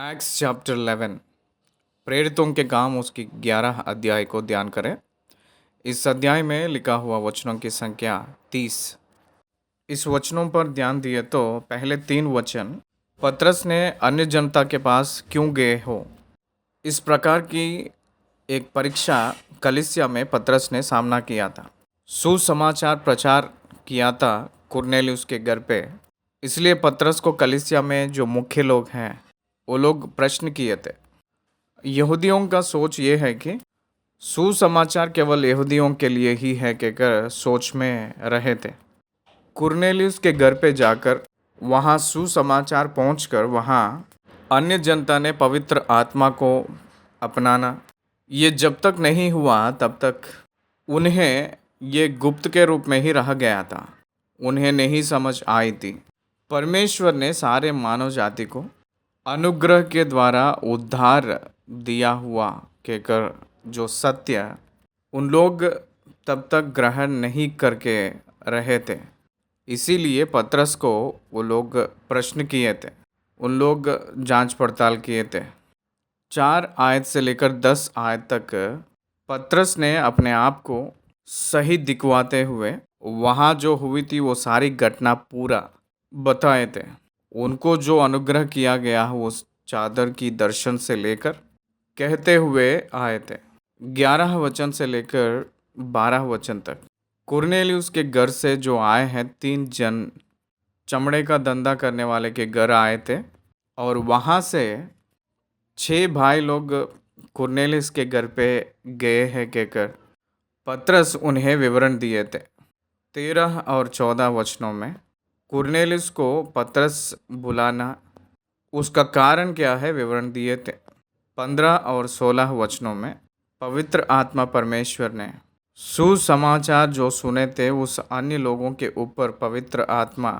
X chapter 11 प्रेरितों के काम उसकी 11 अध्याय को ध्यान करें। इस अध्याय में लिखा हुआ वचनों की संख्या 30। इस वचनों पर ध्यान दिए तो पहले 3 वचन पतरस ने अन्य जनता के पास क्यों गए हो, इस प्रकार की एक परीक्षा कलीसिया में पतरस ने सामना किया था। सुसमाचार प्रचार किया था कुरनेलियुस के घर पे। इसलिए पतरस को कलीसिया में जो मुख्य लोग हैं वो लोग प्रश्न किए थे। यहूदियों का सोच ये है कि सुसमाचार केवल यहूदियों के लिए ही है कहकर सोच में रहे थे। कुरनेलियुस के घर पे जाकर वहाँ सुसमाचार पहुंचकर वहाँ अन्य जनता ने पवित्र आत्मा को अपनाना, ये जब तक नहीं हुआ तब तक उन्हें ये गुप्त के रूप में ही रह गया था। उन्हें नहीं समझ आई थी परमेश्वर ने सारे मानव जाति को अनुग्रह के द्वारा उद्धार दिया हुआ कहकर जो सत्य उन लोग तब तक ग्रहण नहीं करके रहे थे। इसीलिए पतरस को वो लोग प्रश्न किए थे, उन लोग जांच पड़ताल किए थे। 4 आयत से लेकर 10 आयत तक पतरस ने अपने आप को सही दिखवाते हुए वहाँ जो हुई थी वो सारी घटना पूरा बताए थे। उनको जो अनुग्रह किया गया उस चादर की दर्शन से लेकर कहते हुए आए थे। 11 वचन से लेकर 12 वचन तक कुरनेलियुस के घर से जो आए हैं 3 जन चमड़े का धंधा करने वाले के घर आए थे और वहाँ से 6 भाई लोग कुरनेलियुस के घर पे गए हैं कहकर पतरस उन्हें विवरण दिए थे। 13 और 14 वचनों में कुरनेलियुस को पतरस बुलाना, उसका कारण क्या है विवरण दिए थे। 15 और 16 वचनों में पवित्र आत्मा परमेश्वर ने सुसमाचार जो सुने थे उस अन्य लोगों के ऊपर पवित्र आत्मा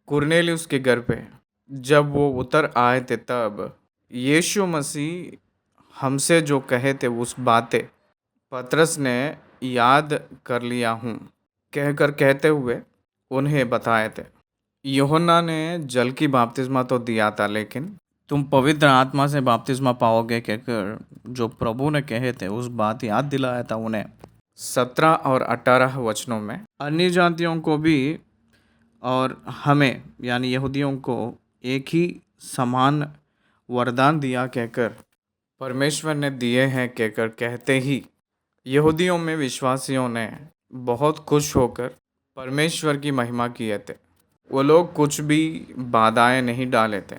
कुरनेलियुस के घर पे जब वो उतर आए थे तब यीशु मसीह हमसे जो कहे थे उस बातें पतरस ने याद कर लिया हूँ कहकर कहते हुए उन्हें बताए थे। यूहन्ना ने जल की बपतिस्मा तो दिया था, लेकिन तुम पवित्र आत्मा से बपतिस्मा पाओगे कहकर जो प्रभु ने कहे थे उस बात याद दिलाया था उन्हें। 17 और 18 वचनों में अन्य जातियों को भी और हमें यानी यहूदियों को एक ही समान वरदान दिया कहकर परमेश्वर ने दिए हैं कहकर कहते ही यहूदियों में विश्वासियों ने बहुत खुश होकर परमेश्वर की महिमा किए थे। वो लोग कुछ भी बाधाएं नहीं डाले थे।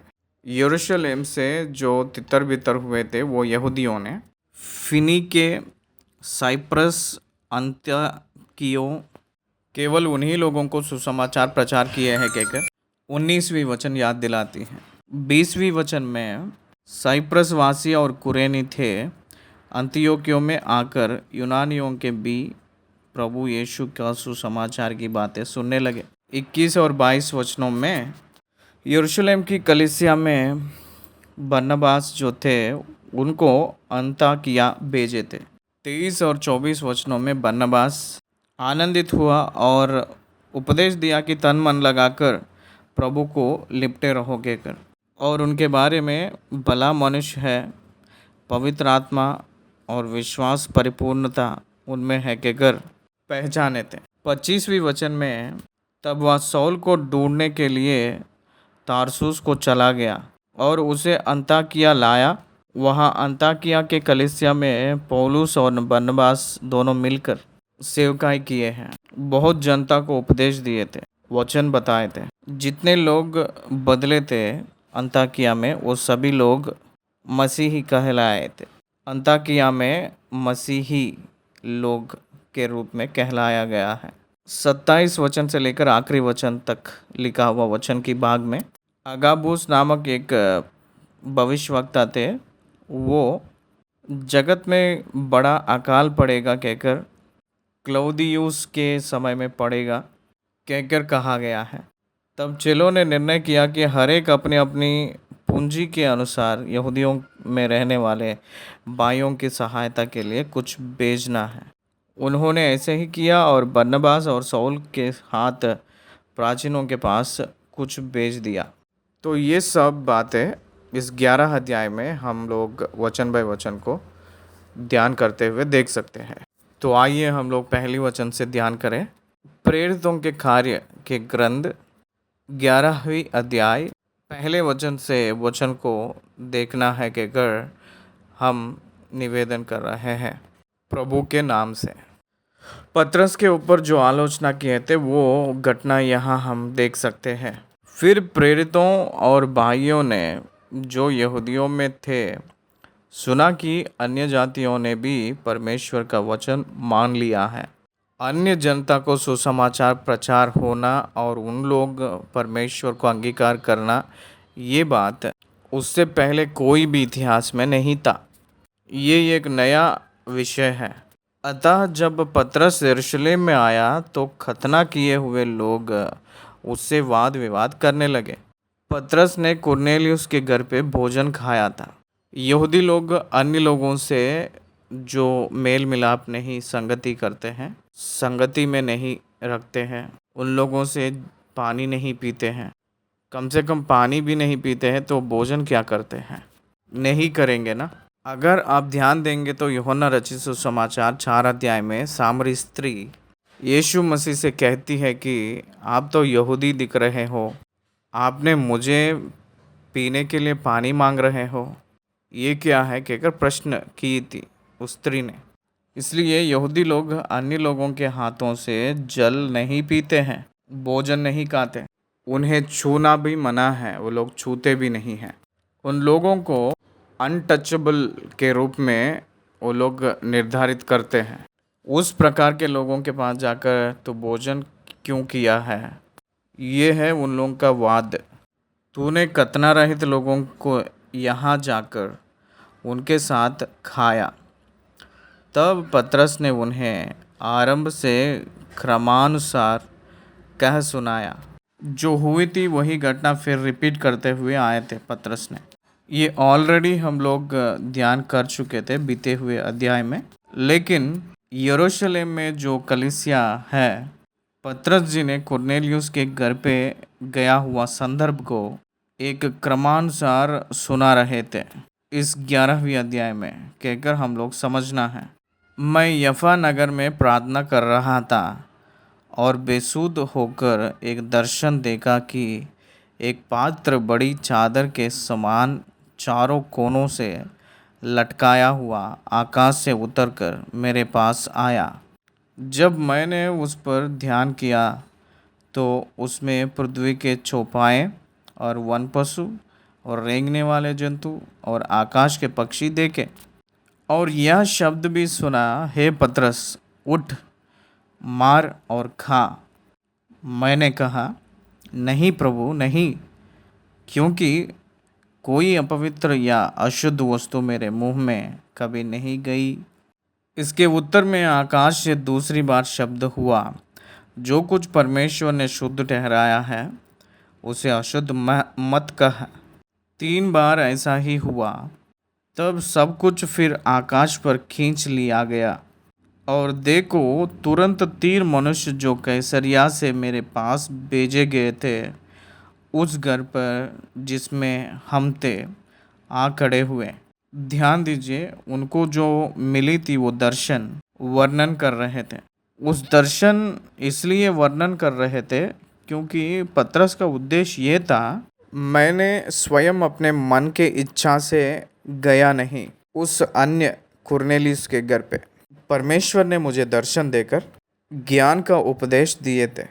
यरूशलेम से जो तितर बितर हुए थे वो यहूदियों ने फिनीके, साइप्रस, अन्ताकिया केवल उन्हीं लोगों को सुसमाचार प्रचार किए हैं कहकर 19वीं वचन याद दिलाती है। 20वीं वचन में साइप्रस वासी और कुरेनी थे अंतियोकियों में आकर यूनानियों के भी प्रभु यीशु का सुसमाचार की बातें सुनने लगे। 21 और 22 वचनों में यरूशलेम की कलीसिया में बरनबास जो थे उनको अन्ताकिया भेजे थे। 23 और 24 वचनों में बरनबास आनंदित हुआ और उपदेश दिया कि तन मन लगाकर प्रभु को लिपटे रहो कहकर, और उनके बारे में भला मनुष्य है, पवित्र आत्मा और विश्वास परिपूर्णता उनमें है कहकर पहचाने थे। 25वीं वचन में तब वह सौल को ढूंढने के लिए तारसूस को चला गया और उसे अन्ताकिया लाया। वहाँ अन्ताकिया के कलीसिया में पौलुस और बरनबास दोनों मिलकर सेवकाई किए हैं। बहुत जनता को उपदेश दिए थे, वचन बताए थे। जितने लोग बदले थे अन्ताकिया में वो सभी लोग मसीही कहलाए थे। अन्ताकिया में मसीही लोग के रूप में कहलाया गया है। 27 वचन से लेकर आखिरी वचन तक लिखा हुआ वचन की भाग में अगाबूस नामक एक भविष्यवक्ता थे। वो जगत में बड़ा अकाल पड़ेगा कहकर क्लौदियुस के समय में पड़ेगा कहकर कहा गया है। तब चेलों ने निर्णय किया कि हर एक अपनी अपनी पूंजी के अनुसार यहूदियों में रहने वाले भाइयों की सहायता के लिए कुछ भेजना है। उन्होंने ऐसे ही किया और बरनबास और सौल के हाथ प्राचीनों के पास कुछ भेज दिया। तो ये सब बातें इस 11 अध्याय में हम लोग वचन बाय वचन को ध्यान करते हुए देख सकते हैं। तो आइए हम लोग पहली वचन से ध्यान करें। प्रेरितों के कार्य के ग्रंथ 11वीं अध्याय पहले वचन से वचन को देखना है कि अगर हम निवेदन कर रहे हैं प्रभु के नाम से। पतरस के ऊपर जो आलोचना किए थे वो घटना यहाँ हम देख सकते हैं। फिर प्रेरितों और भाइयों ने जो यहूदियों में थे सुना कि अन्य जातियों ने भी परमेश्वर का वचन मान लिया है। अन्य जनता को सुसमाचार प्रचार होना और उन लोग परमेश्वर को अंगीकार करना, ये बात उससे पहले कोई भी इतिहास में नहीं था। ये एक नया विषय है। अतः जब पतरस यरूशलेम में आया तो खतना किए हुए लोग उससे वाद विवाद करने लगे। पतरस ने कुरनेलियुस के घर पे भोजन खाया था। यहूदी लोग अन्य लोगों से जो मेल मिलाप नहीं, संगति करते हैं, संगति में नहीं रखते हैं, उन लोगों से पानी नहीं पीते हैं। कम से कम पानी भी नहीं पीते हैं तो भोजन क्या करते हैं? नहीं करेंगे ना। अगर आप ध्यान देंगे तो यूहन्ना रचित सुसमाचार 4 अध्याय में सामरी स्त्री यीशु मसीह से कहती है कि आप तो यहूदी दिख रहे हो, आपने मुझे पीने के लिए पानी मांग रहे हो। ये क्या है कहकर प्रश्न की थी उस स्त्री ने। इसलिए यहूदी लोग अन्य लोगों के हाथों से जल नहीं पीते हैं, भोजन नहीं खाते, उन्हें छूना भी मना है, वो लोग छूते भी नहीं हैं। उन लोगों को अनटचेबल के रूप में वो लोग निर्धारित करते हैं। उस प्रकार के लोगों के पास जाकर तो भोजन क्यों किया है, ये है उन लोगों का वाद। तूने खतना रहित लोगों को यहाँ जाकर उनके साथ खाया। तब पतरस ने उन्हें आरंभ से क्रमानुसार कह सुनाया। जो हुई थी वही घटना फिर रिपीट करते हुए आए थे पतरस ने। ये ऑलरेडी हम लोग ध्यान कर चुके थे बीते हुए अध्याय में। लेकिन यरूशलेम में जो कलीसिया है, पतरस जी ने कुरनेलियुस के घर पे गया हुआ संदर्भ को एक क्रमानुसार सुना रहे थे। इस 11वीं अध्याय में कहकर हम लोग समझना है। मैं यफा नगर में प्रार्थना कर रहा था और बेसुध होकर एक दर्शन देखा कि एक पात्र बड़ी चादर के समान चारों कोनों से लटकाया हुआ आकाश से उतरकर मेरे पास आया। जब मैंने उस पर ध्यान किया तो उसमें पृथ्वी के चौपाए और वन पशु और रेंगने वाले जंतु और आकाश के पक्षी देखे। और यह शब्द भी सुना, हे पतरस, उठ, मार और खा। मैंने कहा, नहीं प्रभु, नहीं, क्योंकि कोई अपवित्र या अशुद्ध वस्तु मेरे मुंह में कभी नहीं गई। इसके उत्तर में आकाश से दूसरी बार शब्द हुआ, जो कुछ परमेश्वर ने शुद्ध ठहराया है उसे अशुद्ध मत कह। 3 बार ऐसा ही हुआ। तब सब कुछ फिर आकाश पर खींच लिया गया। और देखो, तुरंत 3 मनुष्य जो कैसरिया से मेरे पास भेजे गए थे उस घर पर जिसमें हम थे आ खड़े हुए। ध्यान दीजिए, उनको जो मिली थी वो दर्शन वर्णन कर रहे थे। उस दर्शन इसलिए वर्णन कर रहे थे क्योंकि पतरस का उद्देश्य ये था, मैंने स्वयं अपने मन के इच्छा से गया नहीं उस अन्य कुरनेलियुस के घर पे। परमेश्वर ने मुझे दर्शन देकर ज्ञान का उपदेश दिए थे।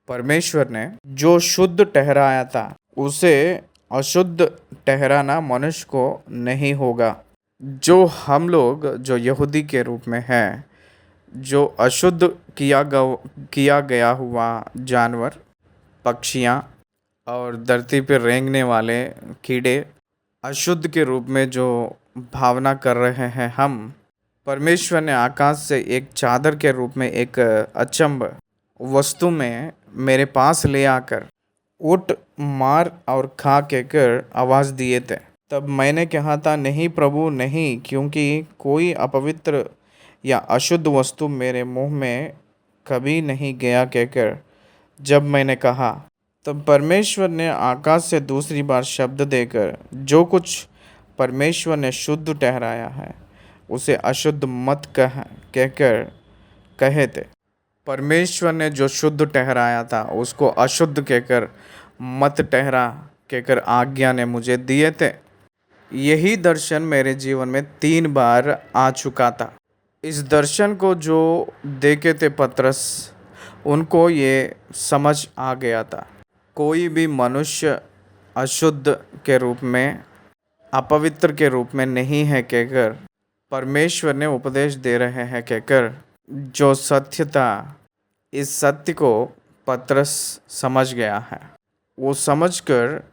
परमेश्वर ने जो शुद्ध ठहराया था उसे अशुद्ध ठहराना मनुष्य को नहीं होगा। जो हम लोग जो यहूदी के रूप में हैं, जो अशुद्ध किया गया हुआ जानवर, पक्षियाँ और धरती पर रेंगने वाले कीड़े अशुद्ध के रूप में जो भावना कर रहे हैं हम, परमेश्वर ने आकाश से एक चादर के रूप में एक अचंभ वस्तु में मेरे पास ले आकर उठ, मार और खा कहकर आवाज़ दिए थे। तब मैंने कहा था, नहीं प्रभु, नहीं, क्योंकि कोई अपवित्र या अशुद्ध वस्तु मेरे मुंह में कभी नहीं गया कहकर। जब मैंने कहा तब परमेश्वर ने आकाश से दूसरी बार शब्द देकर जो कुछ परमेश्वर ने शुद्ध ठहराया है उसे अशुद्ध मत कहकर कहे थे। परमेश्वर ने जो शुद्ध ठहराया था उसको अशुद्ध कहकर मत ठहरा कहकर आज्ञा ने मुझे दिए थे। यही दर्शन मेरे जीवन में 3 बार आ चुका था। इस दर्शन को जो देखे थे पतरस, उनको ये समझ आ गया था कोई भी मनुष्य अशुद्ध के रूप में, अपवित्र के रूप में नहीं है कहकर परमेश्वर ने उपदेश दे रहे हैं कहकर जो सत्य था, इस सत्य को पतरस समझ गया है। वो समझकर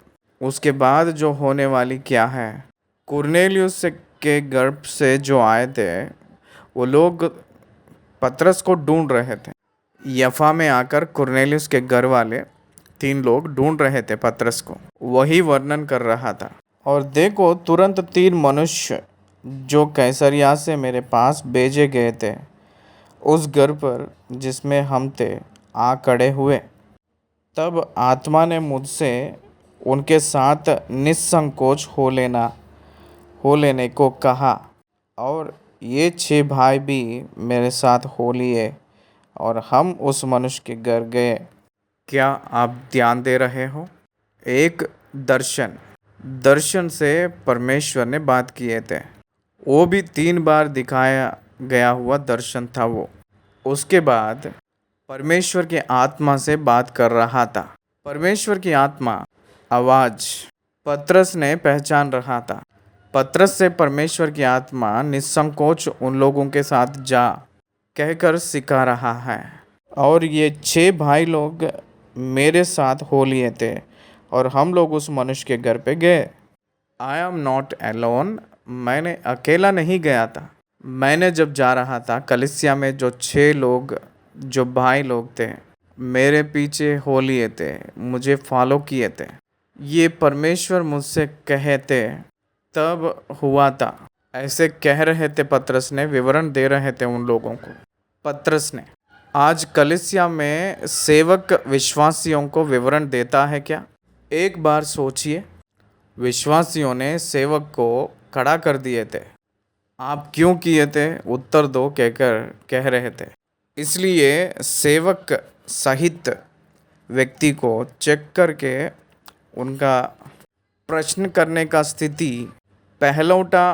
उसके बाद जो होने वाली क्या है, कुरनेलियुस के गर्भ से जो आए थे वो लोग पतरस को ढूंढ रहे थे। यफा में आकर कुरनेलियुस के घर वाले 3 लोग ढूंढ रहे थे पतरस को, वही वर्णन कर रहा था। और देखो तुरंत 3 मनुष्य जो कैसरिया से मेरे पास भेजे गए थे उस घर पर जिसमें हम थे आ खड़े हुए। तब आत्मा ने मुझसे उनके साथ निसंकोच हो लेने को कहा और ये 6 भाई भी मेरे साथ हो लिए और हम उस मनुष्य के घर गए। क्या आप ध्यान दे रहे हो? एक दर्शन से परमेश्वर ने बात किए थे, वो भी 3 बार दिखाया गया हुआ दर्शन था वो। उसके बाद परमेश्वर की आत्मा से बात कर रहा था। परमेश्वर की आत्मा आवाज़ पतरस ने पहचान रहा था। पतरस से परमेश्वर की आत्मा निसंकोच उन लोगों के साथ जा कहकर सिखा रहा है। और ये 6 भाई लोग मेरे साथ हो लिए थे और हम लोग उस मनुष्य के घर पे गए। आई एम नॉट एलोन, मैंने अकेला नहीं गया था। मैंने जब जा रहा था कलीसिया में जो 6 लोग जो भाई लोग थे मेरे पीछे हो लिए थे, मुझे फॉलो किए थे। ये परमेश्वर मुझसे कहे थे तब हुआ था। ऐसे कह रहे थे पतरस ने, विवरण दे रहे थे उन लोगों को। पतरस ने आज कलीसिया में सेवक विश्वासियों को विवरण देता है क्या? एक बार सोचिए, विश्वासियों ने सेवक को खड़ा कर दिए थे। आप क्यों किए थे? उत्तर दो कहकर कह रहे थे। इसलिए सेवक सहित व्यक्ति को चेक करके उनका प्रश्न करने का स्थिति पहलौटा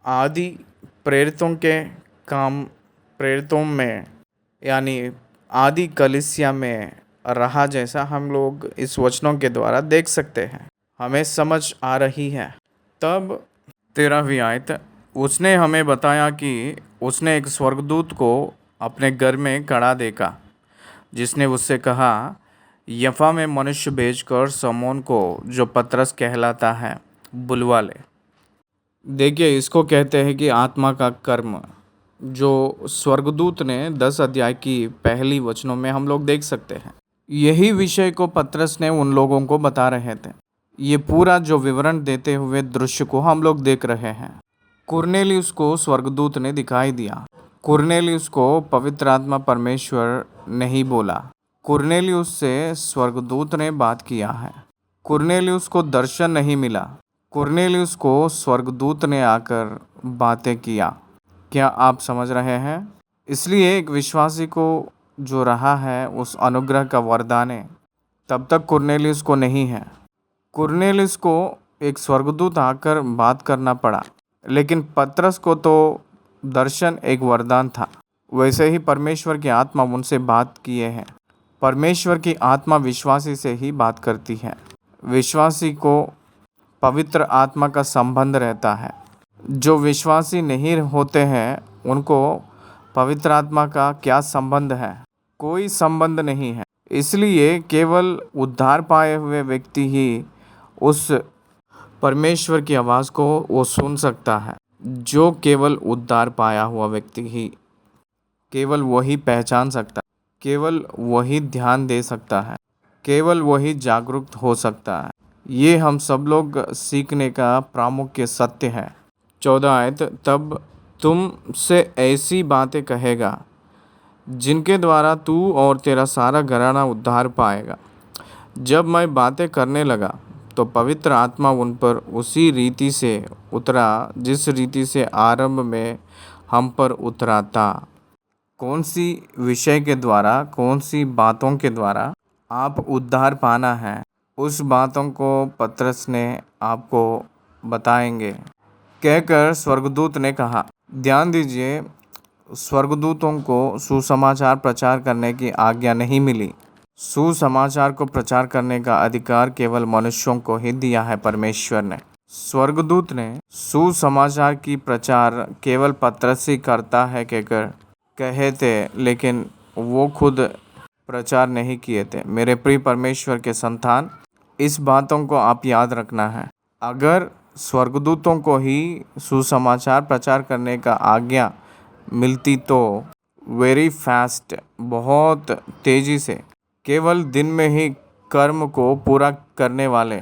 आदि प्रेरितों में यानी आदि कलीसिया में रहा जैसा हम लोग इस वचनों के द्वारा देख सकते हैं, हमें समझ आ रही है। तब 13वीं आयत, उसने हमें बताया कि उसने एक स्वर्गदूत को अपने घर में खड़ा देखा जिसने उससे कहा, यफा में मनुष्य भेजकर समौन को जो पतरस कहलाता है बुलवा ले। देखिए, इसको कहते हैं कि आत्मा का कर्म, जो स्वर्गदूत ने 10 अध्याय की पहली वचनों में हम लोग देख सकते हैं। यही विषय को पतरस ने उन लोगों को बता रहे थे। ये पूरा जो विवरण देते हुए दृश्य को हम लोग देख रहे हैं। कुरनेलियुस को स्वर्गदूत ने दिखाई दिया। कुरनेलियुस को पवित्र आत्मा परमेश्वर नहीं बोला, कुरनेलियुस से स्वर्गदूत ने बात किया है। कुरनेलियुस को दर्शन नहीं मिला, कुरनेलियुस को स्वर्गदूत ने आकर बातें किया। क्या आप समझ रहे हैं? इसलिए एक विश्वासी को जो रहा है उस अनुग्रह का वरदान है, तब तक कुरनेलियुस को नहीं है। कुरनेलियुस को एक स्वर्गदूत आकर बात करना पड़ा, लेकिन पतरस को तो दर्शन एक वरदान था। वैसे ही परमेश्वर की आत्मा उनसे बात किए हैं। परमेश्वर की आत्मा विश्वासी से ही बात करती है। विश्वासी को पवित्र आत्मा का संबंध रहता है। जो विश्वासी नहीं होते हैं उनको पवित्र आत्मा का क्या संबंध है? कोई संबंध नहीं है। इसलिए केवल उद्धार पाए हुए व्यक्ति ही उस परमेश्वर की आवाज़ को वो सुन सकता है। जो केवल उद्धार पाया हुआ व्यक्ति ही, केवल वही पहचान सकता है, केवल वही ध्यान दे सकता है, केवल वही जागरूक हो सकता है। ये हम सब लोग सीखने का प्रामुख्य सत्य है। 14 आयत, तब तुमसे ऐसी बातें कहेगा जिनके द्वारा तू और तेरा सारा घराना उद्धार पाएगा। जब मैं बातें करने लगा तो पवित्र आत्मा उन पर उसी रीति से उतरा जिस रीति से आरंभ में हम पर उतरा था। कौन सी विषय के द्वारा, कौन सी बातों के द्वारा आप उद्धार पाना है, उस बातों को पतरस ने आपको बताएंगे कहकर स्वर्गदूत ने कहा। ध्यान दीजिए, स्वर्गदूतों को सुसमाचार प्रचार करने की आज्ञा नहीं मिली। सुसमाचार को प्रचार करने का अधिकार केवल मनुष्यों को ही दिया है परमेश्वर ने। स्वर्गदूत ने सुसमाचार की प्रचार केवल पतरस ही करता है कहकर कहे थे, लेकिन वो खुद प्रचार नहीं किए थे। मेरे प्रिय परमेश्वर के संतान, इस बातों को आप याद रखना है। अगर स्वर्गदूतों को ही सुसमाचार प्रचार करने का आज्ञा मिलती तो वेरी फास्ट, बहुत तेज़ी से, केवल दिन में ही कर्म को पूरा करने वाले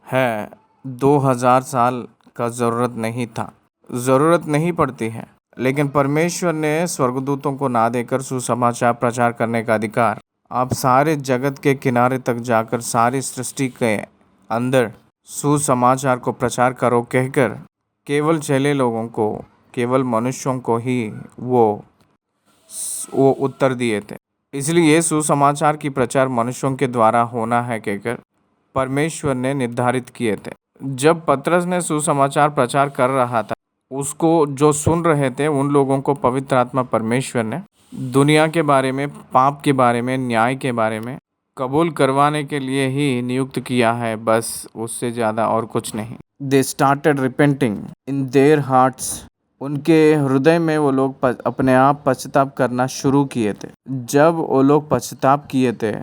हैं, 2000 साल का ज़रूरत नहीं था, ज़रूरत नहीं पड़ती है। लेकिन परमेश्वर ने स्वर्गदूतों को ना देकर सुसमाचार प्रचार करने का अधिकार आप सारे जगत के किनारे तक जाकर सारी सृष्टि के अंदर सुसमाचार को प्रचार करो कहकर केवल चेले लोगों को, केवल मनुष्यों को ही वो उत्तर दिए थे। इसलिए सुसमाचार की प्रचार मनुष्यों के द्वारा होना है कहकर परमेश्वर ने निर्धारित किए थे। जब पतरस ने सुसमाचार प्रचार कर रहा था, उसको जो सुन रहे थे उन लोगों को पवित्र आत्मा परमेश्वर ने दुनिया के बारे में, पाप के बारे में, न्याय के बारे में कबूल करवाने के लिए ही नियुक्त किया है, बस उससे ज़्यादा और कुछ नहीं। They started repenting in their hearts. उनके हृदय में वो लोग अपने आप पश्चाताप करना शुरू किए थे। जब वो लोग पश्चाताप किए थे,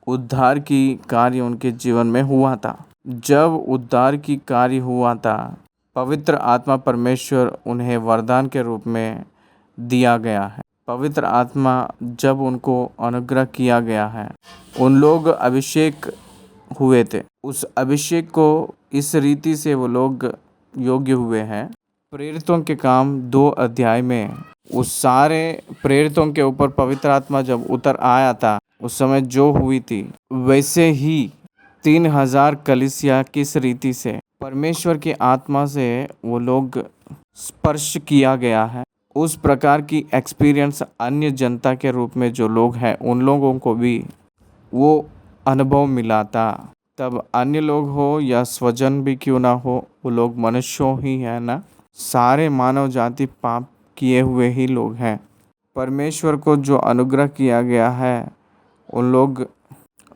उद्धार की कार्य उनके जीवन में हुआ था। जब उद्धार की कार्य हुआ था, पवित्र आत्मा परमेश्वर उन्हें वरदान के रूप में दिया गया है। पवित्र आत्मा जब उनको अनुग्रह किया गया है, उन लोग अभिषेक हुए थे। उस अभिषेक को इस रीति से वो लोग योग्य हुए हैं। प्रेरितों के काम 2 अध्याय में उस सारे प्रेरितों के ऊपर पवित्र आत्मा जब उतर आया था, उस समय जो हुई थी, वैसे ही 3000 कलीसिया किस रीति से परमेश्वर की आत्मा से वो लोग स्पर्श किया गया है, उस प्रकार की एक्सपीरियंस अन्य जनता के रूप में जो लोग हैं उन लोगों को भी वो अनुभव मिला था। तब अन्य लोग हो या स्वजन भी क्यों ना हो, वो लोग मनुष्यों ही है ना। सारे मानव जाति पाप किए हुए ही लोग हैं। परमेश्वर को जो अनुग्रह किया गया है, उन लोग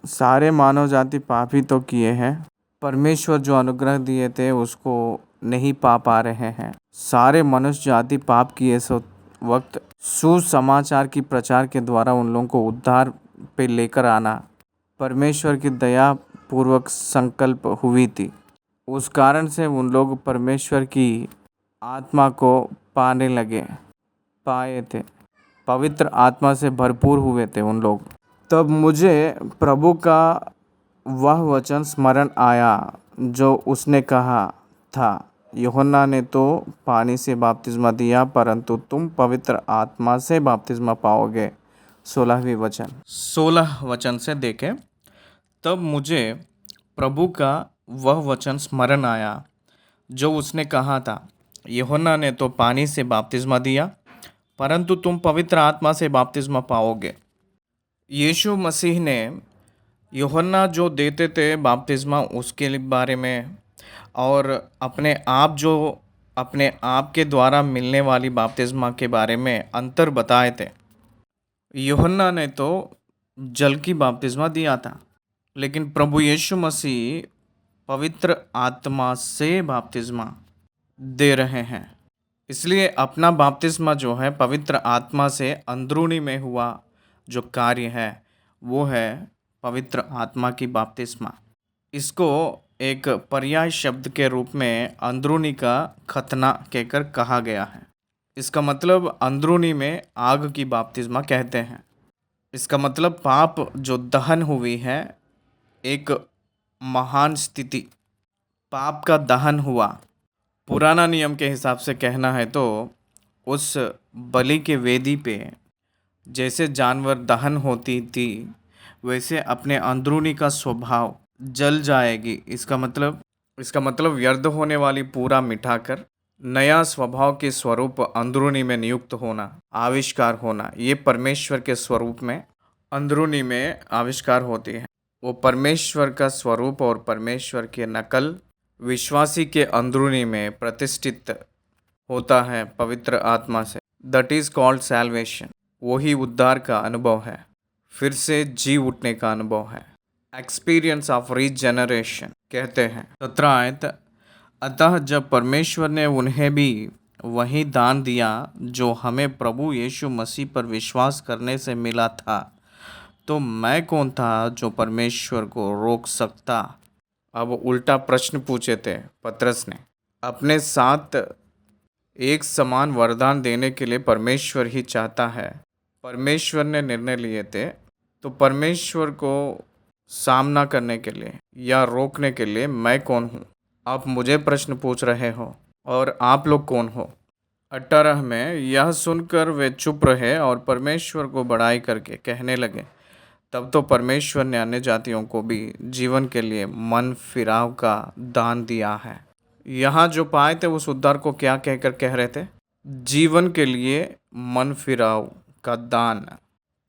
सारे मानव जाति पाप ही तो किए हैं। परमेश्वर जो अनुग्रह दिए थे उसको नहीं पा पा रहे हैं। सारे मनुष्य जाति पाप किए सो वक्त सुसमाचार की प्रचार के द्वारा उन लोगों को उद्धार पे लेकर आना परमेश्वर की दया पूर्वक संकल्प हुई थी। उस कारण से उन लोग परमेश्वर की आत्मा को पाए थे, पवित्र आत्मा से भरपूर हुए थे उन लोग। तब मुझे प्रभु का वह वचन स्मरण आया जो उसने कहा था, यूहन्ना ने तो पानी से बपतिस्मा दिया, परंतु तुम पवित्र आत्मा से बपतिस्मा पाओगे। 16 वचन से देखें। तब मुझे प्रभु का वह वचन स्मरण आया जो उसने कहा था, यूहन्ना ने तो पानी से बपतिस्मा दिया, परंतु तुम पवित्र आत्मा से बपतिस्मा पाओगे। यीशु मसीह ने यूहन्ना जो देते थे बपतिस्मा उसके बारे में और अपने आप के द्वारा मिलने वाली बपतिस्मा के बारे में अंतर बताए थे। यूहन्ना ने तो जल की बपतिस्मा दिया था, लेकिन प्रभु यीशु मसीह पवित्र आत्मा से बपतिस्मा दे रहे हैं। इसलिए अपना बपतिस्मा जो है पवित्र आत्मा से अंदरूनी में हुआ जो कार्य है वो है पवित्र आत्मा की बपतिस्मा। इसको एक पर्याय शब्द के रूप में अंदरूनी का खतना कहकर कहा गया है। इसका मतलब अंदरूनी में आग की बपतिस्मा कहते हैं। इसका मतलब पाप जो दहन हुई है, एक महान स्थिति, पाप का दहन हुआ। पुराना नियम के हिसाब से कहना है तो उस बलि के वेदी पे जैसे जानवर दहन होती थी, वैसे अपने अंदरूनी का स्वभाव जल जाएगी। इसका मतलब व्यर्थ होने वाली पूरा मिटाकर नया स्वभाव के स्वरूप अंदरूनी में नियुक्त होना, आविष्कार होना, ये परमेश्वर के स्वरूप में अंदरूनी में आविष्कार होती है। वो परमेश्वर का स्वरूप और परमेश्वर की नकल विश्वासी के अंदरूनी में प्रतिष्ठित होता है पवित्र आत्मा से। That is called salvation. वही उद्धार का अनुभव है, फिर से जी उठने का अनुभव है। एक्सपीरियंस ऑफ रीजनरेशन कहते हैं। 17 अतः जब परमेश्वर ने उन्हें भी वही दान दिया जो हमें प्रभु यीशु मसीह पर विश्वास करने से मिला था, तो मैं कौन था जो परमेश्वर को रोक सकता। अब उल्टा प्रश्न पूछे थे पतरस ने। अपने साथ एक समान वरदान देने के लिए परमेश्वर ही चाहता है। परमेश्वर ने निर्णय लिए थे, तो परमेश्वर को सामना करने के लिए या रोकने के लिए मैं कौन हूँ। आप मुझे प्रश्न पूछ रहे हो और आप लोग कौन हो। 18 में यह सुनकर वे चुप रहे और परमेश्वर को बड़ाई करके कहने लगे, तब तो परमेश्वर ने अन्य जातियों को भी जीवन के लिए मन फिराव का दान दिया है। यहाँ जो पाए थे उस उद्धार को क्या कहकर कह रहे थे? जीवन के लिए मन फिराव का दान।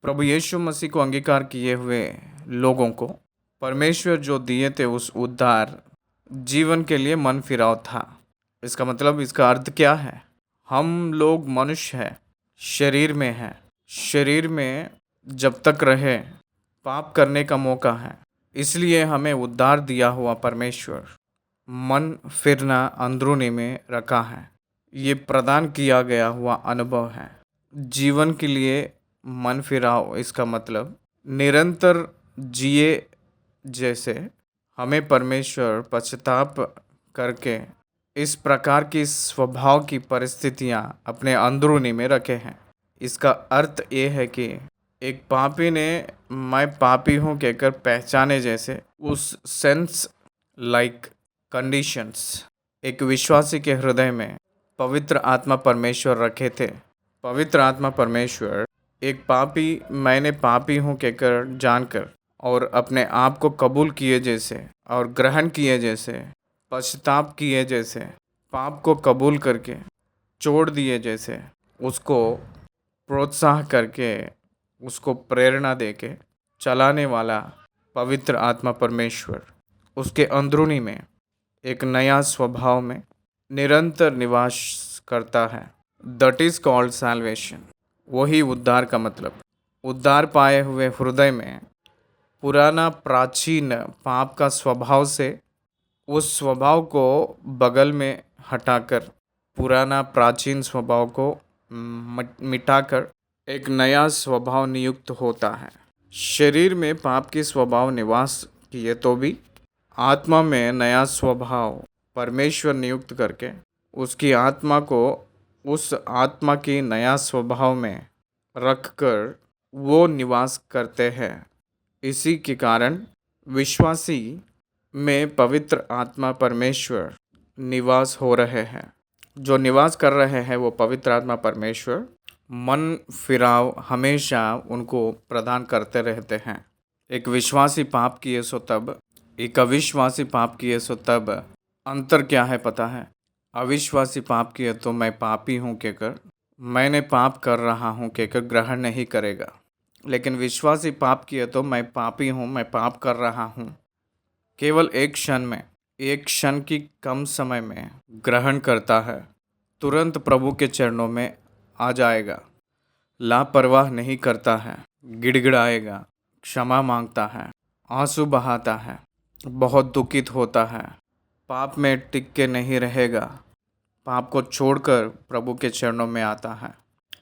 प्रभु यीशु मसीह को अंगीकार किए हुए लोगों को परमेश्वर जो दिए थे उस उद्धार जीवन के लिए मन फिराव था। इसका मतलब, इसका अर्थ क्या है? हम लोग मनुष्य हैं, शरीर में हैं। शरीर में जब तक रहे पाप करने का मौका है, इसलिए हमें उद्धार दिया हुआ परमेश्वर मन फिरना अंदरूनी में रखा है। ये प्रदान किया गया हुआ अनुभव है जीवन के लिए मन फिराव। इसका मतलब निरंतर जिए जैसे हमें परमेश्वर पश्चाताप करके इस प्रकार की स्वभाव की परिस्थितियां अपने अंदरूनी में रखे हैं। इसका अर्थ ये है कि एक पापी ने मैं पापी हूँ कहकर पहचाने जैसे उस सेंस लाइक कंडीशंस एक विश्वासी के हृदय में पवित्र आत्मा परमेश्वर रखे थे। पवित्र आत्मा परमेश्वर एक पापी मैंने पापी हूँ कहकर जानकर और अपने आप को कबूल किए जैसे और ग्रहण किए जैसे, पश्चाताप किए जैसे, पाप को कबूल करके छोड़ दिए जैसे, उसको प्रोत्साह करके उसको प्रेरणा देके चलाने वाला पवित्र आत्मा परमेश्वर उसके अंदरूनी में एक नया स्वभाव में निरंतर निवास करता है। That is called salvation. वही उद्धार का मतलब। उद्धार पाए हुए हृदय में पुराना प्राचीन पाप का स्वभाव से उस स्वभाव को बगल में हटाकर पुराना प्राचीन स्वभाव को मिटाकर एक नया स्वभाव नियुक्त होता है। शरीर में पाप की स्वभाव निवास किए तो भी आत्मा में नया स्वभाव परमेश्वर नियुक्त करके उसकी आत्मा को उस आत्मा की नया स्वभाव में रखकर वो निवास करते हैं। इसी के कारण विश्वासी में पवित्र आत्मा परमेश्वर निवास हो रहे हैं। जो निवास कर रहे हैं वो पवित्र आत्मा परमेश्वर मन फिराव हमेशा उनको प्रदान करते रहते हैं। एक विश्वासी पाप किए सो तब, एक अविश्वासी पाप किए सो तब अंतर क्या है पता है? अविश्वासी पाप किए तो मैं पापी हूँ कहकर, मैंने पाप कर रहा हूँ कहकर ग्रहण नहीं करेगा। लेकिन विश्वासी पाप किए तो मैं पापी हूँ, मैं पाप कर रहा हूँ, केवल एक क्षण में, एक क्षण की कम समय में ग्रहण करता है। तुरंत प्रभु के चरणों में आ जाएगा। लापरवाह नहीं करता है, गिड़गिड़ाएगा, क्षमा मांगता है, आंसू बहाता है, बहुत दुखित होता है, पाप में टिक के नहीं रहेगा, पाप को छोड़कर प्रभु के चरणों में आता है।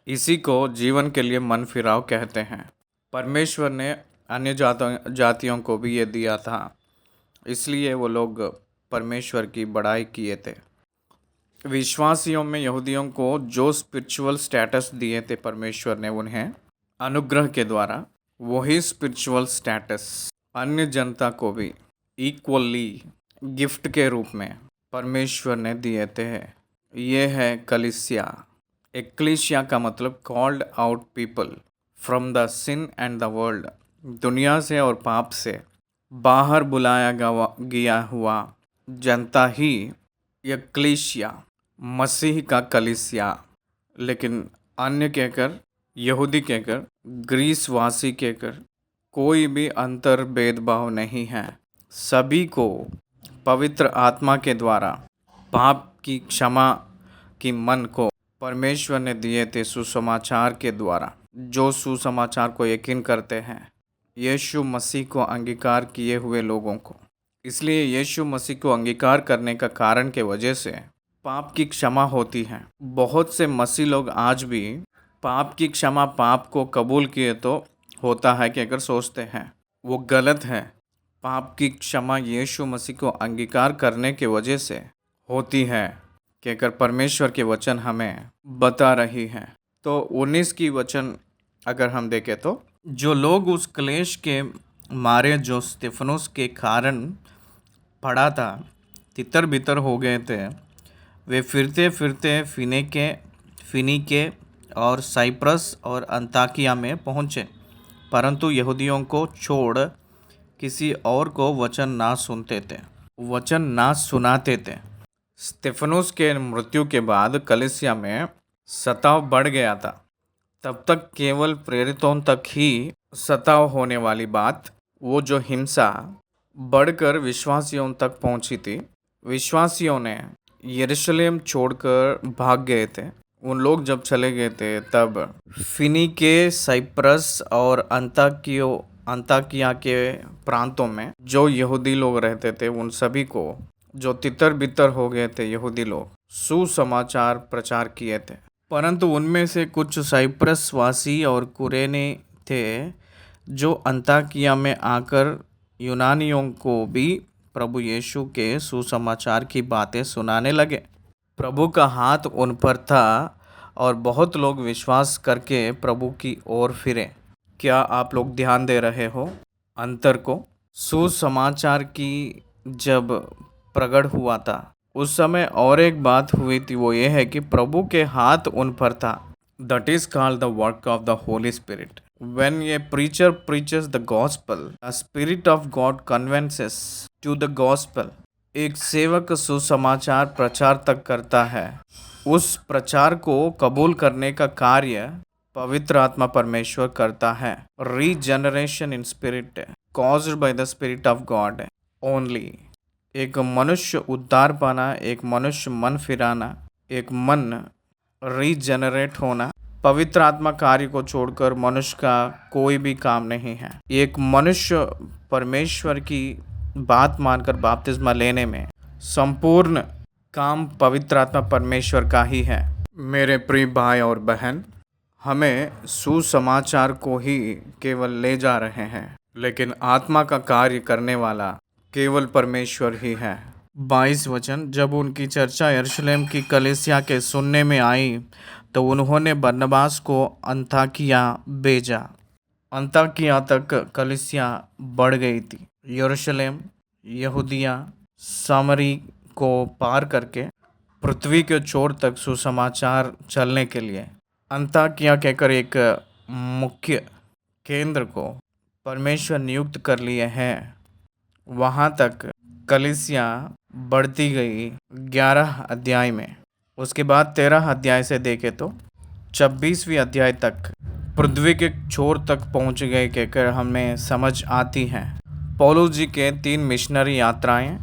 इसी को जीवन के लिए मन फिराव कहते हैं। परमेश्वर ने अन्य जातियों को भी ये दिया था, इसलिए वो लोग परमेश्वर की बड़ाई किए थे। विश्वासियों में यहूदियों को जो स्पिरिचुअल स्टेटस दिए थे परमेश्वर ने उन्हें अनुग्रह के द्वारा, वही स्पिरिचुअल स्टेटस अन्य जनता को भी इक्वली गिफ्ट के रूप में परमेश्वर ने दिए थे। ये है कलीसिया। एक्लीसिया का मतलब called out people from the sin and the world. दुनिया से और पाप से बाहर बुलाया गया हुआ जनता ही यक्लीसिया, मसीह का कलीसिया। लेकिन अन्य कहकर, यहूदी कहकर, ग्रीस वासी कहकर कोई भी अंतर भेदभाव नहीं है। सभी को पवित्र आत्मा के द्वारा पाप की क्षमा की मन को परमेश्वर ने दिए थे सुसमाचार के द्वारा। जो सुसमाचार को यकीन करते हैं, यीशु मसीह को अंगीकार किए हुए लोगों को। इसलिए यीशु मसीह को अंगीकार करने का कारण के वजह से पाप की क्षमा होती है। बहुत से मसीह लोग आज भी पाप की क्षमा, पाप को कबूल किए तो होता है कि अगर सोचते हैं, वो गलत है। पाप की क्षमा यीशु मसीह को अंगीकार करने के वजह से होती है कि अगर परमेश्वर के वचन हमें बता रही है। तो 19 की वचन अगर हम देखें तो, जो लोग उस क्लेश के मारे जो स्तिफनुस के कारण पड़ा था, तितर बितर हो गए थे, वे फिरते फिरते फिनीके और साइप्रस और अंताकिया में पहुँचे, परंतु यहूदियों को छोड़ किसी और को वचन ना सुनाते थे। स्तिफनुस के मृत्यु के बाद कलीसिया में सताव बढ़ गया था। तब तक केवल प्रेरितों तक ही सताव होने वाली बात, वो जो हिंसा बढ़कर विश्वासियों तक पहुंची थी। विश्वासियों ने यरूशलेम छोड़कर भाग गए थे। उन लोग जब चले गए थे, तब फिनीके, साइप्रस और अंताकिया के प्रांतों में जो यहूदी लोग रहते थे, उन सभी को, जो तितर बितर हो गए थे यहूदी लोग, सुसमाचार प्रचार किए थे। परंतु उनमें से कुछ साइप्रस वासी और कुरेनी थे, जो अंताकिया में आकर यूनानियों को भी प्रभु यीशु के सुसमाचार की बातें सुनाने लगे। प्रभु का हाथ उन पर था और बहुत लोग विश्वास करके प्रभु की ओर फिरे। क्या आप लोग ध्यान दे रहे हो अंतर को? सुसमाचार की जब प्रकट हुआ था, उस समय और एक बात हुई थी, वो ये है कि प्रभु के हाथ उन पर था। That is called the work of the Holy Spirit. When a preacher preaches the gospel, the Spirit of God convinces to the gospel. एक सेवक सुसमाचार प्रचार तक करता है, उस प्रचार को कबूल करने का कार्य पवित्र आत्मा परमेश्वर करता है। Regeneration in spirit caused by the Spirit of God only. एक मनुष्य उद्धार पाना, एक मनुष्य मन फिराना, एक मन रीजनरेट होना, पवित्र आत्मा कार्य को छोड़कर मनुष्य का कोई भी काम नहीं है। एक मनुष्य परमेश्वर की बात मानकर बपतिस्मा लेने में संपूर्ण काम पवित्र आत्मा परमेश्वर का ही है। मेरे प्रिय भाई और बहन, हमें सुसमाचार को ही केवल ले जा रहे हैं, लेकिन आत्मा का कार्य करने वाला केवल परमेश्वर ही है। 22 वचन, जब उनकी चर्चा यरूशलेम की कलीसिया के सुनने में आई, तो उन्होंने बरनबास को अंताकिया भेजा। अंताकिया तक कलीसिया बढ़ गई थी। यरूशलेम, यहूदिया, सामरी को पार करके पृथ्वी के छोर तक सुसमाचार चलने के लिए अंताकिया कहकर एक मुख्य केंद्र को परमेश्वर नियुक्त कर लिए हैं। वहाँ तक कलीसिया बढ़ती गई 11 अध्याय में। उसके बाद 13 अध्याय से देखें तो 26वीं अध्याय तक पृथ्वी के छोर तक पहुँच गए कहकर हमें समझ आती है। पौलुस जी के 3 मिशनरी यात्राएं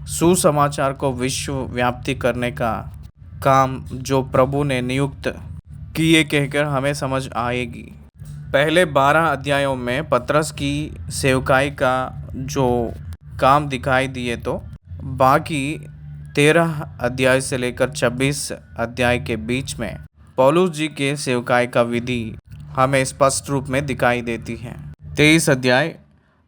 सुसमाचार को विश्व व्याप्ति करने का काम जो प्रभु ने नियुक्त किए कहकर हमें समझ आएगी। पहले 12 अध्यायों में पतरस की सेवकाई का जो काम दिखाई दिए, तो बाकी 13 अध्याय से लेकर 26 अध्याय के बीच में पौलुस जी के सेवकाई का विधि हमें स्पष्ट रूप में दिखाई देती है। 23 अध्याय,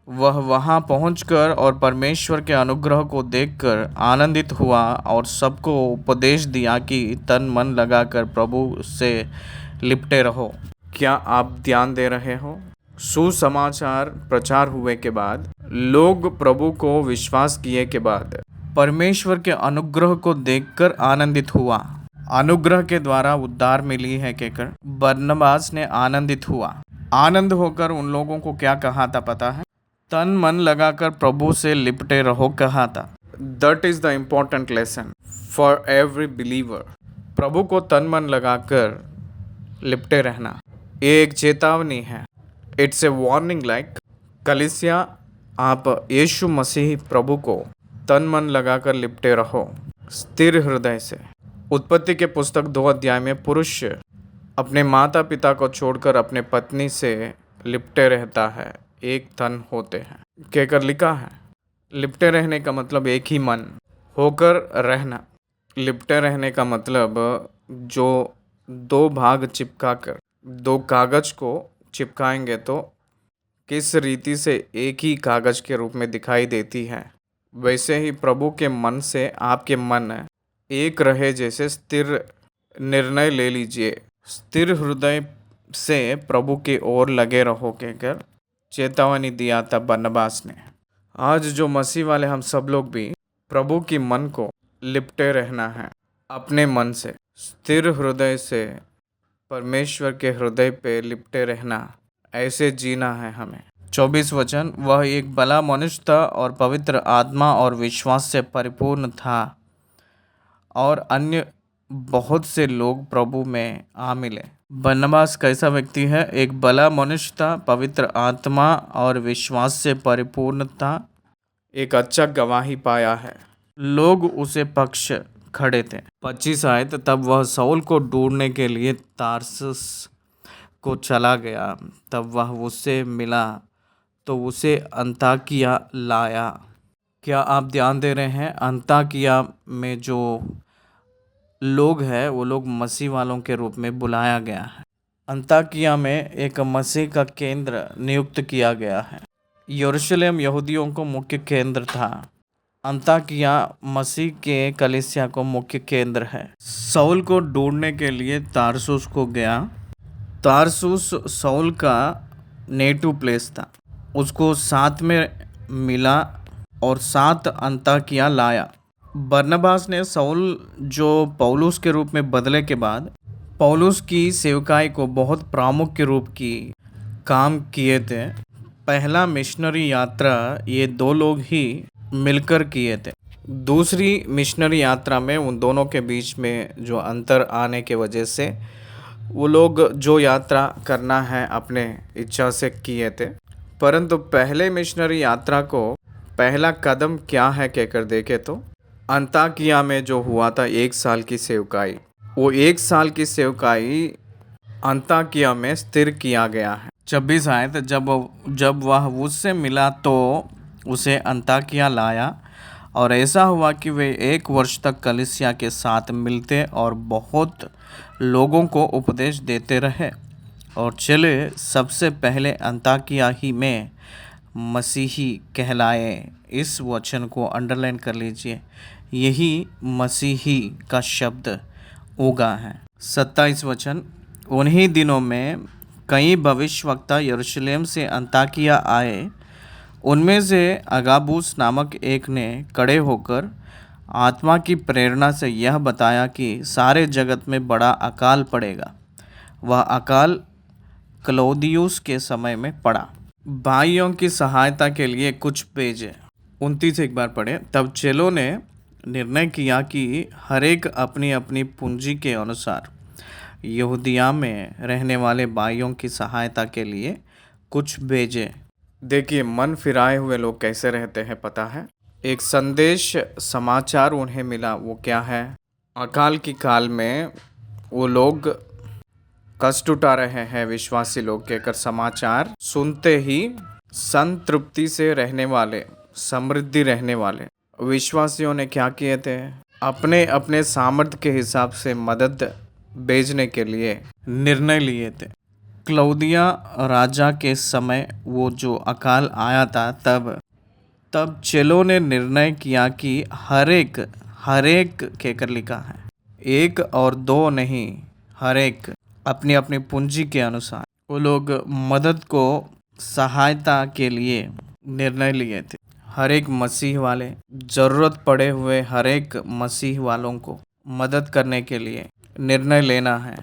वह वहां पहुंचकर और परमेश्वर के अनुग्रह को देखकर आनंदित हुआ और सबको उपदेश दिया कि तन मन लगाकर प्रभु से लिपटे रहो। क्या आप ध्यान दे रहे हो? सुसमाचार प्रचार हुए के बाद, लोग प्रभु को विश्वास किए के बाद परमेश्वर के अनुग्रह को देखकर आनंदित हुआ। अनुग्रह के द्वारा उद्धार मिली है कहकर बरनबास ने आनंदित हुआ। आनंद होकर उन लोगों को क्या कहा था पता है? तन मन लगाकर प्रभु से लिपटे रहो कहा था। That is the important lesson for every believer. Prabhu को तन मन लगाकर लिपटे रहना ये एक चेतावनी है। इट्स ए वार्निंग लाइक कलीसिया आप यीशु मसीह प्रभु को तन मन लगाकर लिपटे रहो स्थिर हृदय से। उत्पत्ति के पुस्तक 2 अध्याय में पुरुष अपने माता पिता को छोड़कर अपने पत्नी से लिपटे रहता है, एक तन होते हैं कहकर लिखा है। लिपटे रहने का मतलब एक ही मन होकर रहना। लिपटे रहने का मतलब जो दो भाग चिपका कर दो कागज को चिपकाएंगे तो किस रीति से एक ही कागज के रूप में दिखाई देती है, वैसे ही प्रभु के मन से आपके मन एक रहे जैसे स्थिर निर्णय ले लीजिए। स्थिर हृदय से प्रभु की ओर लगे रहो कहकर चेतावनी दिया था बरनबास ने। आज जो मसीह वाले हम सब लोग भी प्रभु की मन को लिपटे रहना है अपने मन से, स्थिर हृदय से परमेश्वर के हृदय पे लिपटे रहना, ऐसे जीना है हमें। 24 वचन, वह एक भला मनुष्य था और पवित्र आत्मा और विश्वास से परिपूर्ण था और अन्य बहुत से लोग प्रभु में आ मिले। बरनबास कैसा व्यक्ति है? एक भला मनुष्य था, पवित्र आत्मा और विश्वास से परिपूर्ण था, एक अच्छा गवाही पाया है, लोग उसे पक्ष खड़े थे। 25 आयत, तब वह शाऊल को ढूंढने के लिए तारसुस को चला गया, तब वह उससे मिला तो उसे अन्ताकिया लाया। क्या आप ध्यान दे रहे हैं? अन्ताकिया में जो लोग हैं वो लोग मसीह वालों के रूप में बुलाया गया है। अन्ताकिया में एक मसीह का केंद्र नियुक्त किया गया है। यरूशलेम यहूदियों को मुख्य केंद्र था, अन्ताकिया मसीह के कलीसिया को मुख्य केंद्र है। शाऊल को ढूंढने के लिए तारसुस को गया। तारसुस शाऊल का नेटिव प्लेस था, उसको साथ में मिला और साथ अन्ताकिया लाया। बरनबास ने शाऊल जो पौलुस के रूप में बदले के बाद पौलुस की सेवकाई को बहुत प्रामुख्य रूप की काम किए थे। पहला मिशनरी यात्रा ये दो लोग ही मिलकर किए थे। दूसरी मिशनरी यात्रा में उन दोनों के बीच में जो अंतर आने के वजह से वो लोग जो यात्रा करना है अपने इच्छा से किए थे, परंतु पहले मिशनरी यात्रा को पहला कदम क्या है कहकर देखे तो अन्ताकिया में जो हुआ था 1 साल की सेवकाई, वो 1 साल की सेवकाई अन्ताकिया में स्थिर किया गया है। 26 आयत, जब वह उससे मिला तो उसे अन्ताकिया लाया और ऐसा हुआ कि वे 1 वर्ष तक कलीसिया के साथ मिलते और बहुत लोगों को उपदेश देते रहे और चले सबसे पहले अन्ताकिया ही में मसीही कहलाए। इस वचन को अंडरलाइन कर लीजिए, यही मसीही का शब्द उगा है। 27 वचन, उन्हीं दिनों में कई भविष्यवक्ता यरूशलेम से अन्ताकिया आए। उनमें से अगाबूस नामक एक ने खड़े होकर आत्मा की प्रेरणा से यह बताया कि सारे जगत में बड़ा अकाल पड़ेगा। वह अकाल क्लौदियुस के समय में पड़ा। भाइयों की सहायता के लिए कुछ भेजे। 29 एक बार पढ़े। तब चेलों ने निर्णय किया कि हर एक अपनी अपनी पूंजी के अनुसार यहूदिया में रहने वाले भाइयों की सहायता के लिए कुछ भेजे। देखिए मन फिराए हुए लोग कैसे रहते हैं पता है? एक संदेश समाचार उन्हें मिला, वो क्या है? अकाल की काल में वो लोग कष्ट उठा रहे हैं विश्वासी लोग कहकर समाचार सुनते ही संतृप्ति से रहने वाले, समृद्धि रहने वाले विश्वासियों ने क्या किए थे? अपने अपने सामर्थ्य के हिसाब से मदद भेजने के लिए निर्णय लिए थे। क्लौदिया राजा के समय वो जो अकाल आया था तब चेलों ने निर्णय किया कि हर एक कहकर लिखा है, 1 और 2 नहीं, हर एक अपनी अपनी पूंजी के अनुसार वो लोग मदद को सहायता के लिए निर्णय लिए थे। हर एक मसीह वाले ज़रूरत पड़े हुए हर एक मसीह वालों को मदद करने के लिए निर्णय लेना है।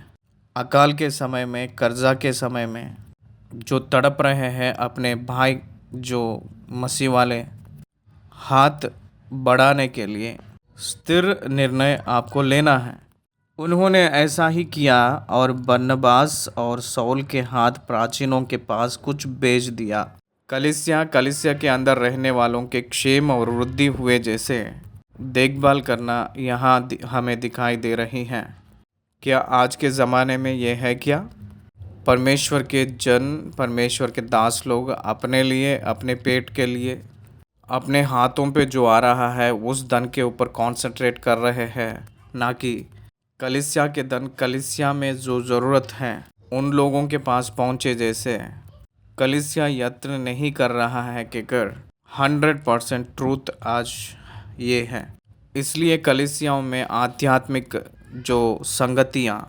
अकाल के समय में, कर्जा के समय में जो तड़प रहे हैं अपने भाई जो मसीह वाले हाथ बढ़ाने के लिए स्थिर निर्णय आपको लेना है। उन्होंने ऐसा ही किया और बरनबास और सौल के हाथ प्राचीनों के पास कुछ भेज दिया। कलीसिया के अंदर रहने वालों के क्षेम और वृद्धि हुए जैसे देखभाल करना यहाँ हमें दिखाई दे रही है। क्या आज के ज़माने में यह है क्या? परमेश्वर के जन, परमेश्वर के दास लोग अपने लिए, अपने पेट के लिए, अपने हाथों पे जो आ रहा है उस धन के ऊपर कंसंट्रेट कर रहे हैं, ना कि कलीसिया के धन कलीसिया में जो ज़रूरत है उन लोगों के पास पहुँचे जैसे कलीसिया यत्न नहीं कर रहा है कि कर 100% ट्रूथ आज ये है। इसलिए कलीसियाओं में आध्यात्मिक जो संगतियाँ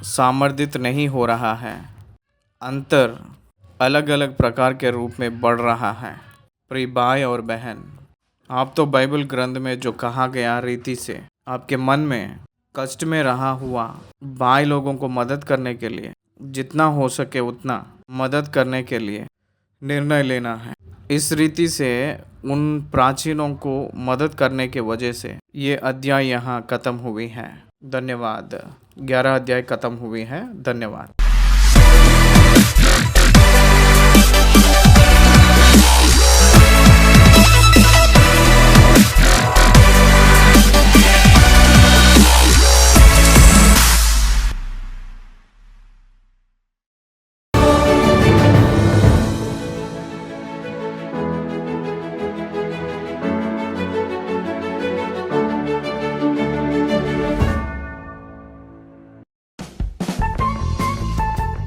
सामर्थित नहीं हो रहा है, अंतर अलग अलग प्रकार के रूप में बढ़ रहा है। प्रिय भाई और बहन, आप तो बाइबल ग्रंथ में जो कहा गया रीति से आपके मन में कष्ट में रहा हुआ भाई लोगों को मदद करने के लिए जितना हो सके उतना मदद करने के लिए निर्णय लेना है। इस रीति से उन प्राचीनों को मदद करने के वजह से ये अध्याय यहाँ ख़त्म हुई है। धन्यवाद। 11 अध्याय ख़त्म हुई है। धन्यवाद।